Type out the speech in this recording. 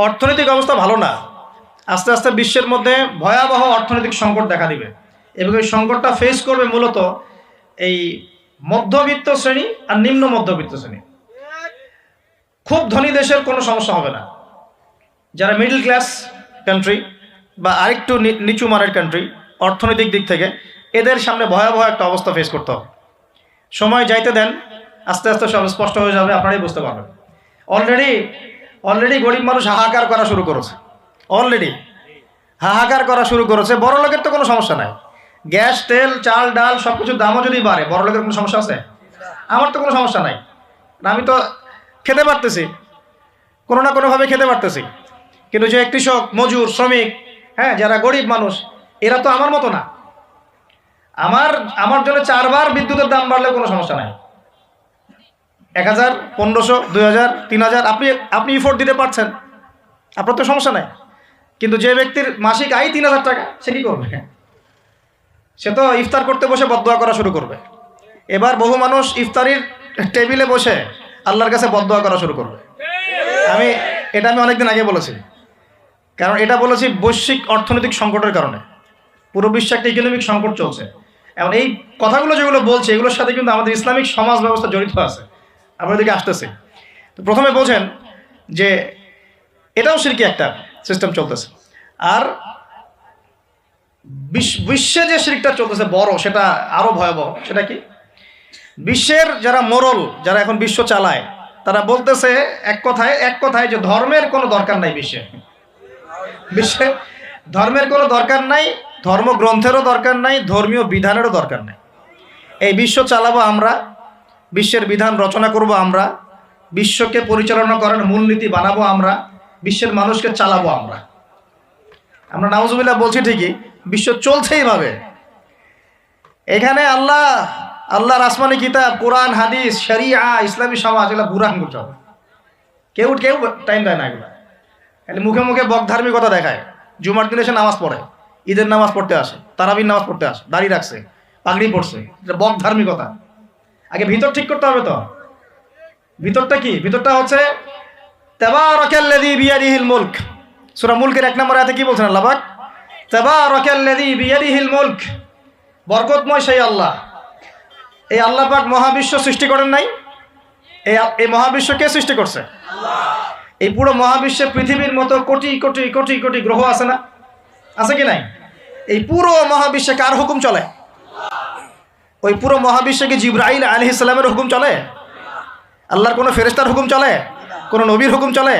অর্থনৈতিক অবস্থা ভালো না, আস্তে আস্তে বিশ্বের মধ্যে ভয়াবহ অর্থনৈতিক সংকট দেখা দিবে এবং এই সংকটটা ফেস করবে মূলত এই মধ্যবিত্ত শ্রেণী আর নিম্ন মধ্যবিত্ত শ্রেণী। খুব ধনী দেশের কোনো সমস্যা হবে না, যারা মিডল ক্লাস কান্ট্রি বা আরেকটু নিচু মানের কান্ট্রি অর্থনৈতিক দিক থেকে, এদের সামনে ভয়াবহ একটা অবস্থা ফেস করতে হবে। সময় যাইতে দেন, আস্তে আস্তে সব স্পষ্ট হয়ে যাবে, আপনারাই বুঝতে পারবেন। অলরেডি গরিব মানুষ হাহাকার করা শুরু করেছে, হাহাকার করা শুরু করেছে। বড় লোকের তো কোনো সমস্যা নাই, গ্যাস তেল চাল ডাল সব কিছুর দামও যদি বাড়ে, বড় লোকের কোনো সমস্যা আছে? আমার তো কোনো সমস্যা নাই, আমি তো খেতে পারতেছি, কোনো না কোনোভাবে খেতে পারতেছি। কিন্তু যে কৃষক মজুর শ্রমিক, হ্যাঁ, যারা গরিব মানুষ, এরা তো আমার মতো না। আমার জন্য 4 বার বিদ্যুতের দাম বাড়লেও কোনো সমস্যা নাই। 1000, 1500, 2000, 3000 আপনি ইফোর্ট দিতে পারছেন, আপনার তো সমস্যা নাই। কিন্তু যে ব্যক্তির মাসিক আয় 3000 টাকা, সে কি করবে? সে তো ইফতার করতে বসে বদদোয়া করা শুরু করবে। এবার বহু মানুষ ইফতারির টেবিলে বসে আল্লাহর কাছে বদদোয়া করা শুরু করবে। এটা আমি অনেকদিন আগে বলেছি, কারণ এটা বলেছি বৈশ্বিক অর্থনৈতিক সংকটের কারণে। পুরো বিশ্বে একটা ইকোনমিক সংকট চলছে। এবং এই কথাগুলো যেগুলো বলছে, এগুলোর সাথে কিন্তু আমাদের ইসলামিক সমাজ ব্যবস্থা জড়িত আছে। আপনার দিকে আসতেছে। তো প্রথমে বোঝেন যে এটাও শিরকি একটা সিস্টেম চলতেছে। আর বিশ্বে যে শিরকটা চলতেছে বড়, সেটা আরো ভয়াবহ। সেটা কি? বিশ্বের যারা মোরল, যারা এখন বিশ্ব চালায়, তারা বলতেছে এক কথায় যে ধর্মের কোনো দরকার নাই। বিশ্বে ধর্মের কোনো দরকার নাই, ধর্মগ্রন্থেরও দরকার নাই, ধর্মীয় বিধানেরও দরকার নাই। এই বিশ্ব চালাবো আমরা, বিশ্বের বিধান রচনা করব আমরা, বিশ্বকে পরিচালনা করার মূলনীতি বানাবো আমরা, বিশ্বের মানুষকে চালাবো আমরা। নাউজুবিল্লাহ বলছি ঠিকই, বিশ্ব চলছে এইভাবে। এখানে আল্লাহর আসমানি কিতাব, কোরআন, হাদিস, শরিয়া, ইসলামী সমাজ, এগুলো বুড়ান করতে হবে। কেউ টাইম দেয় না এগুলো। মুখে মুখে বকধার্মিকতা দেখায়। জুমার দিনে এসে নামাজ পড়ে, ঈদের নামাজ পড়তে আসে, তারাবির নামাজ পড়তে আসে, দাড়ি রাখছে, পাগড়ি পড়ছে, এটা বকধার্মিকতা। আগে ভিতর ঠিক করতে হবে। তো ভিতরটা কি? ভিতরটা হচ্ছে তাবারাকাল্লাযী বিয়াদিহিল মুলক। সূরা মুলকের 1 নম্বর আয়াতে কি বলছেন আল্লাহ পাক? তাবারাকাল্লাযী বিয়াদিহিল মুলক। বরকতময় সেই আল্লাহ। এই আল্লাহ পাক মহাবিশ্ব সৃষ্টি করেন নাই? এই মহাবিশ্ব কে সৃষ্টি করছে? আল্লাহ। এই পুরো মহাবিশ্বে পৃথিবীর মতো কোটি কোটি কোটি কোটি গ্রহ আছে না? আছে কি নাই? এই পুরো মহাবিশ্বে কার হুকুম চলে? ওই পুরো মহাবিশ্বে কি জিবরাইল আলাইহিস সালামের হুকুম চলে? আল্লাহর কোনো ফেরেশতার হুকুম চলে? কোনো নবীর হুকুম চলে?